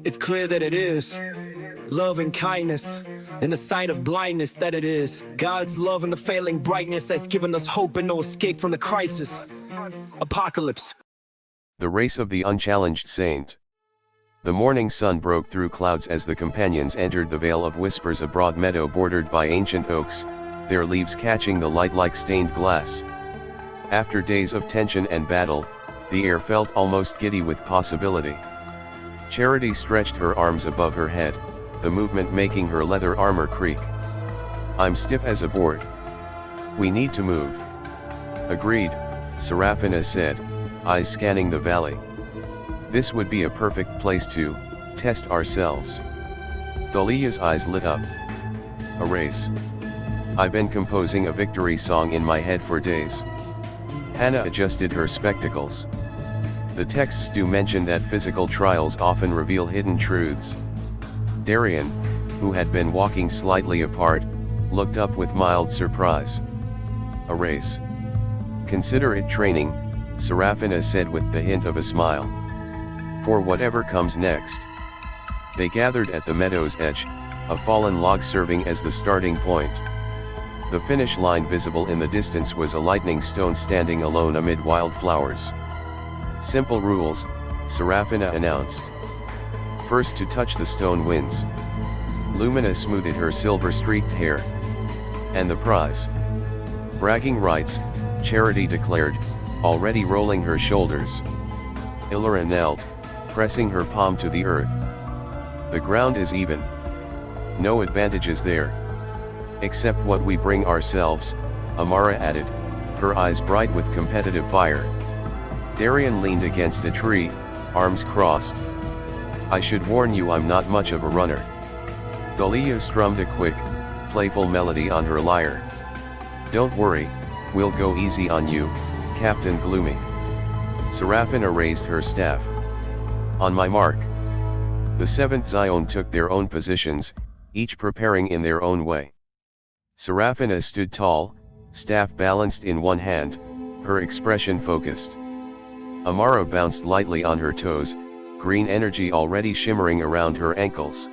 It's clear that it is love and kindness, in the sight of blindness that it is God's love and the failing brightness that's given us hope and no escape from the crisis. Apocalypse. The race of the unchallenged saint. The morning sun broke through clouds as the companions entered the Vale of Whispers, a broad meadow bordered by ancient oaks, their leaves catching the light like stained glass. After days of tension and battle, the air felt almost giddy with possibility. Charity stretched her arms above her head, the movement making her leather armor creak. "I'm stiff as a board. We need to move." "Agreed," Serafina said, eyes scanning the valley. "This would be a perfect place to test ourselves." Thalia's eyes lit up. "A race. I've been composing a victory song in my head for days." Hannah adjusted her spectacles. "The texts do mention that physical trials often reveal hidden truths." Darian, who had been walking slightly apart, looked up with mild surprise. "A race? Consider it training," Serafina said with the hint of a smile. "For whatever comes next." They gathered at the meadow's edge, a fallen log serving as the starting point. The finish line visible in the distance was a lightning stone standing alone amid wildflowers. "Simple rules," Serafina announced. "First to touch the stone wins." Lumina smoothed her silver-streaked hair. "And the prize?" "Bragging rights," Charity declared, already rolling her shoulders. Illyra knelt, pressing her palm to the earth. "The ground is even. No advantages there. Except what we bring ourselves," Amara added, her eyes bright with competitive fire. Darian leaned against a tree, arms crossed. "I should warn you, I'm not much of a runner." Thalia strummed a quick, playful melody on her lyre. "Don't worry, we'll go easy on you, Captain Gloomy." Serafina raised her staff. "On my mark." The seventh Zion took their own positions, each preparing in their own way. Serafina stood tall, staff balanced in one hand, her expression focused. Amara bounced lightly on her toes, green energy already shimmering around her ankles.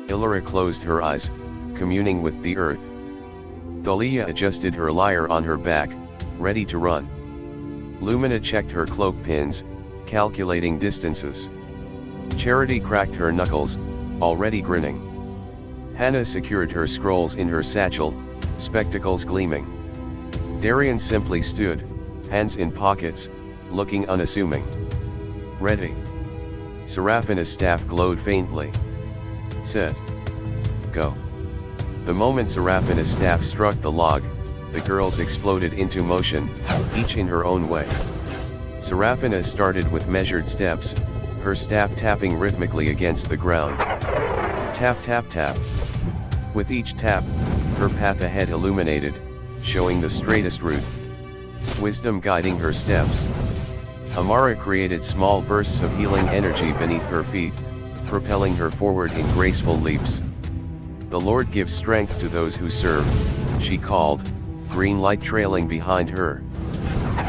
Illyra closed her eyes, communing with the earth. Thalia adjusted her lyre on her back, ready to run. Lumina checked her cloak pins, calculating distances. Charity cracked her knuckles, already grinning. Hannah secured her scrolls in her satchel, spectacles gleaming. Darian simply stood, hands in pockets, looking unassuming. "Ready." Serafina's staff glowed faintly. "Set. Go." The moment Serafina's staff struck the log, the girls exploded into motion, each in her own way. Serafina started with measured steps, her staff tapping rhythmically against the ground. Tap tap tap. With each tap, her path ahead illuminated, showing the straightest route. Wisdom guiding her steps. Amara created small bursts of healing energy beneath her feet, propelling her forward in graceful leaps. "The Lord gives strength to those who serve," she called, green light trailing behind her.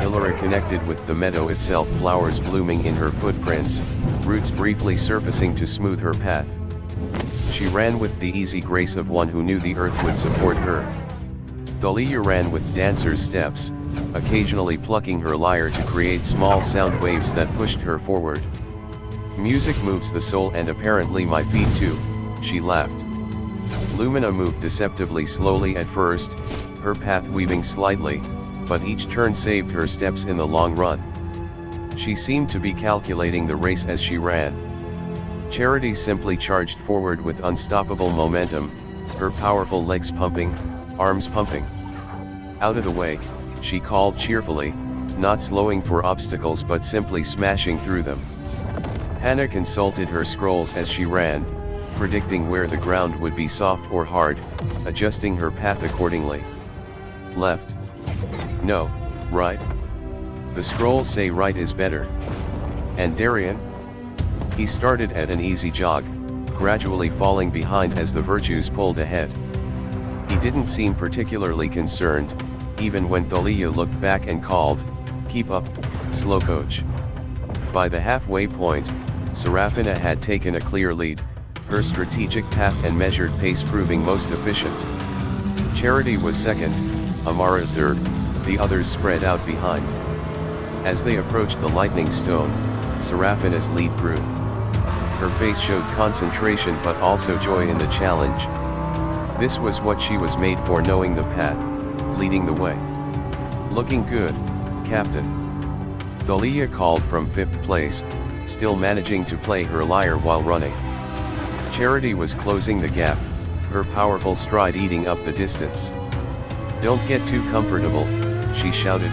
Illyra connected with the meadow itself, flowers blooming in her footprints, roots briefly surfacing to smooth her path. She ran with the easy grace of one who knew the earth would support her. Thalia ran with dancer's steps, occasionally plucking her lyre to create small sound waves that pushed her forward. "Music moves the soul, and apparently my feet too," she laughed. Lumina moved deceptively slowly at first, her path weaving slightly, but each turn saved her steps in the long run. She seemed to be calculating the race as she ran. Charity simply charged forward with unstoppable momentum, her powerful legs pumping, arms pumping. "Out of the way," she called cheerfully, not slowing for obstacles but simply smashing through them. Hannah consulted her scrolls as she ran, predicting where the ground would be soft or hard, adjusting her path accordingly. "Left. No, right. The scrolls say right is better." "And Darian?" He started at an easy jog, gradually falling behind as the virtues pulled ahead. He didn't seem particularly concerned, even when Thalia looked back and called, "Keep up, slow coach." By the halfway point, Serafina had taken a clear lead, her strategic path and measured pace proving most efficient. Charity was second, Amara third, the others spread out behind. As they approached the lightning stone, Serafina's lead grew. Her face showed concentration but also joy in the challenge. This was what she was made for, knowing the path, leading the way. Looking good, Captain. Thalia called from 5th place, still managing to play her lyre while running. Charity was closing the gap, her powerful stride eating up the distance. "Don't get too comfortable," she shouted.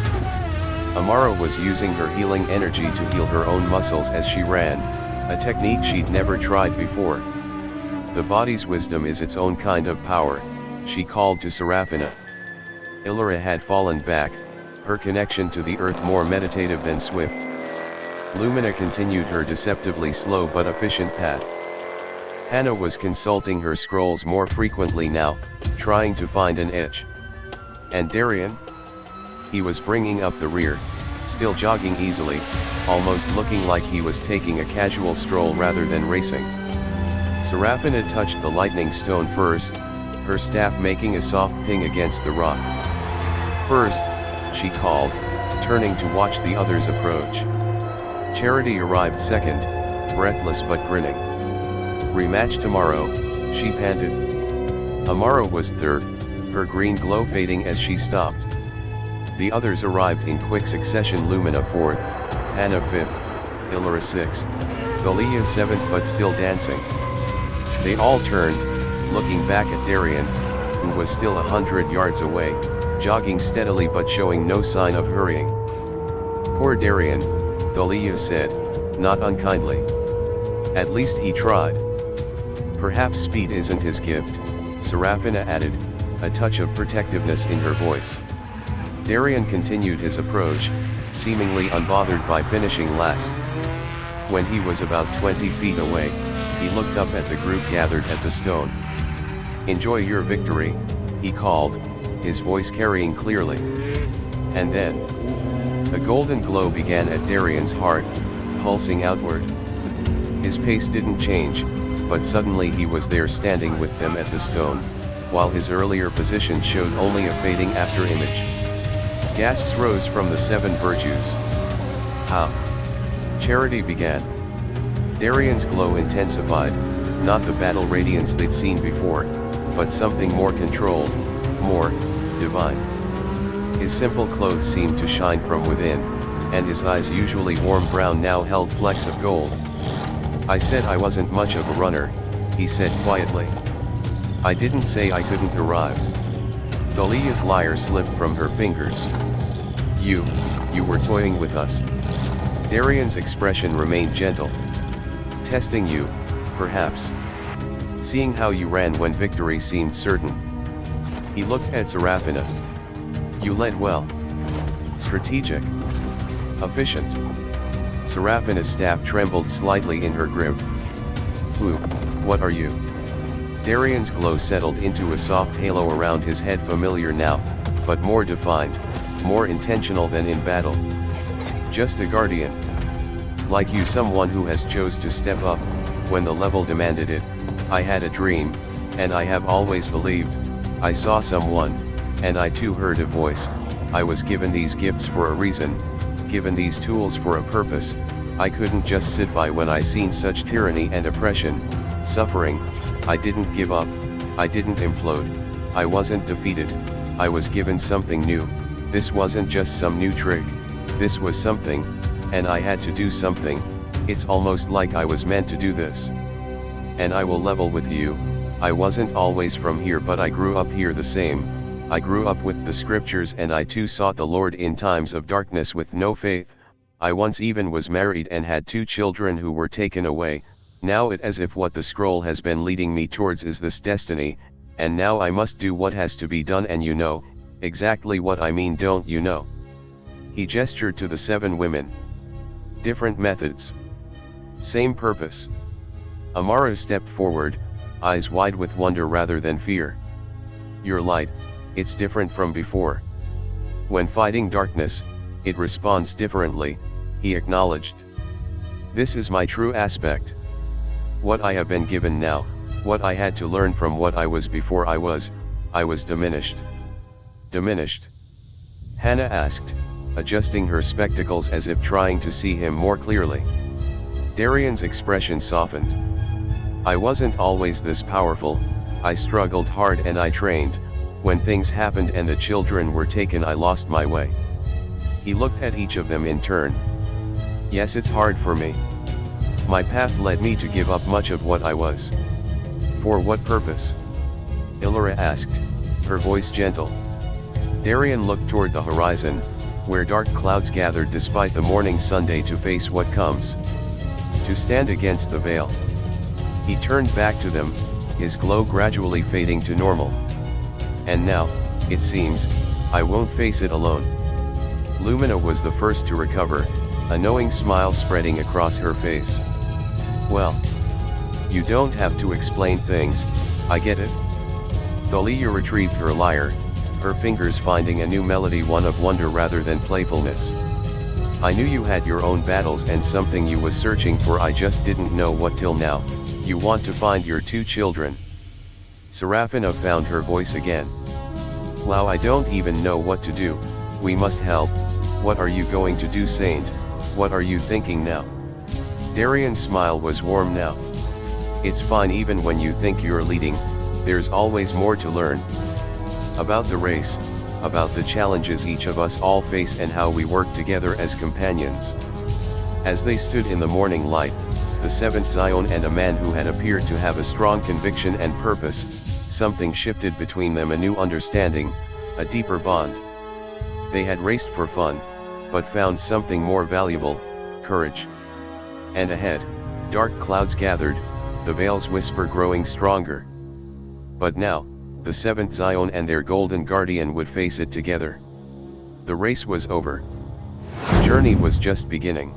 Amara was using her healing energy to heal her own muscles as she ran, a technique she'd never tried before. "The body's wisdom is its own kind of power," she called to Serafina. Illyra had fallen back, her connection to the earth more meditative than swift. Lumina continued her deceptively slow but efficient path. Hannah was consulting her scrolls more frequently now, trying to find an edge. And Darian? He was bringing up the rear, still jogging easily, almost looking like he was taking a casual stroll rather than racing. Serafina touched the lightning stone first, her staff making a soft ping against the rock. "First," she called, turning to watch the others approach. Charity arrived second, breathless but grinning. "Rematch tomorrow," she panted. Amara was third, her green glow fading as she stopped. The others arrived in quick succession: Lumina 4th, Hannah 5th, Illyra 6th, Thalia 7th but still dancing. They all turned, looking back at Darian, who was still 100 yards away, jogging steadily but showing no sign of hurrying. "Poor Darian," Thalia said, not unkindly. "At least he tried." "Perhaps speed isn't his gift," Serafina added, a touch of protectiveness in her voice. Darian continued his approach, seemingly unbothered by finishing last. When he was about 20 feet away, he looked up at the group gathered at the stone. "Enjoy your victory," he called, his voice carrying clearly. And then, a golden glow began at Darian's heart, pulsing outward. His pace didn't change, but suddenly he was there standing with them at the stone, while his earlier position showed only a fading after image. Gasps rose from the 7 virtues. "How?" Charity began. Darian's glow intensified, not the battle radiance they'd seen before, but something more controlled, more divine. His simple clothes seemed to shine from within, and his eyes, usually warm brown, now held flecks of gold. "I said I wasn't much of a runner," he said quietly. "I didn't say I couldn't arrive." Thalia's lyre slipped from her fingers. You were toying with us." Darian's expression remained gentle. "Testing you, perhaps. Seeing how you ran when victory seemed certain." He looked at Serafina. "You led well. Strategic. Efficient." Serafina's staff trembled slightly in her grip. "Who, what are you?" Darian's glow settled into a soft halo around his head, familiar now, but more defined, more intentional than in battle. "Just a guardian. Like you, someone who has chose to step up, when the level demanded it. I had a dream, and I have always believed. I saw someone, and I too heard a voice. I was given these gifts for a reason, given these tools for a purpose. I couldn't just sit by when I seen such tyranny and oppression, suffering. I didn't give up, I didn't implode, I wasn't defeated, I was given something new. This wasn't just some new trick, this was something, and I had to do something. It's almost like I was meant to do this. And I will level with you, I wasn't always from here, but I grew up here the same. I grew up with the scriptures, and I too sought the Lord in times of darkness with no faith. I once even was married and had 2 children who were taken away. Now it as if what the scroll has been leading me towards is this destiny, and now I must do what has to be done, and you know exactly what I mean, don't you know?" He gestured to the 7 women. "Different methods. Same purpose." Amara stepped forward, eyes wide with wonder rather than fear. "Your light, it's different from before. When fighting darkness, it responds differently," he acknowledged. This is my true aspect. What I have been given now, what I had to learn from what I was before I was diminished. Diminished? Hannah asked, adjusting her spectacles as if trying to see him more clearly. Darian's expression softened. I wasn't always this powerful, I struggled hard and I trained. When things happened and the children were taken, I lost my way. He looked at each of them in turn. Yes, it's hard for me. My path led me to give up much of what I was. For what purpose? Ilora asked, her voice gentle. Darian looked toward the horizon, where dark clouds gathered despite the morning Sunday to face what comes. To stand against the veil. He turned back to them, his glow gradually fading to normal. And now, it seems, I won't face it alone. Lumina was the first to recover, a knowing smile spreading across her face. Well, you don't have to explain things, I get it. Thalia retrieved her lyre, her fingers finding a new melody, one of wonder rather than playfulness. I knew you had your own battles and something you was searching for, I just didn't know what till now. You want to find your 2 children. Serafina found her voice again. Wow, I don't even know what to do, we must help. What are you going to do, Saint? What are you thinking now? Darian's smile was warm now. It's fine, even when you think you're leading, there's always more to learn. About the race, about the challenges each of us all face and how we work together as companions. As they stood in the morning light, the seventh Zion and a man who had appeared to have a strong conviction and purpose, something shifted between them, a new understanding, a deeper bond. They had raced for fun, but found something more valuable, courage. And ahead, dark clouds gathered, the veil's whisper growing stronger. But now, the seventh Zion and their golden guardian would face it together. The race was over. The journey was just beginning.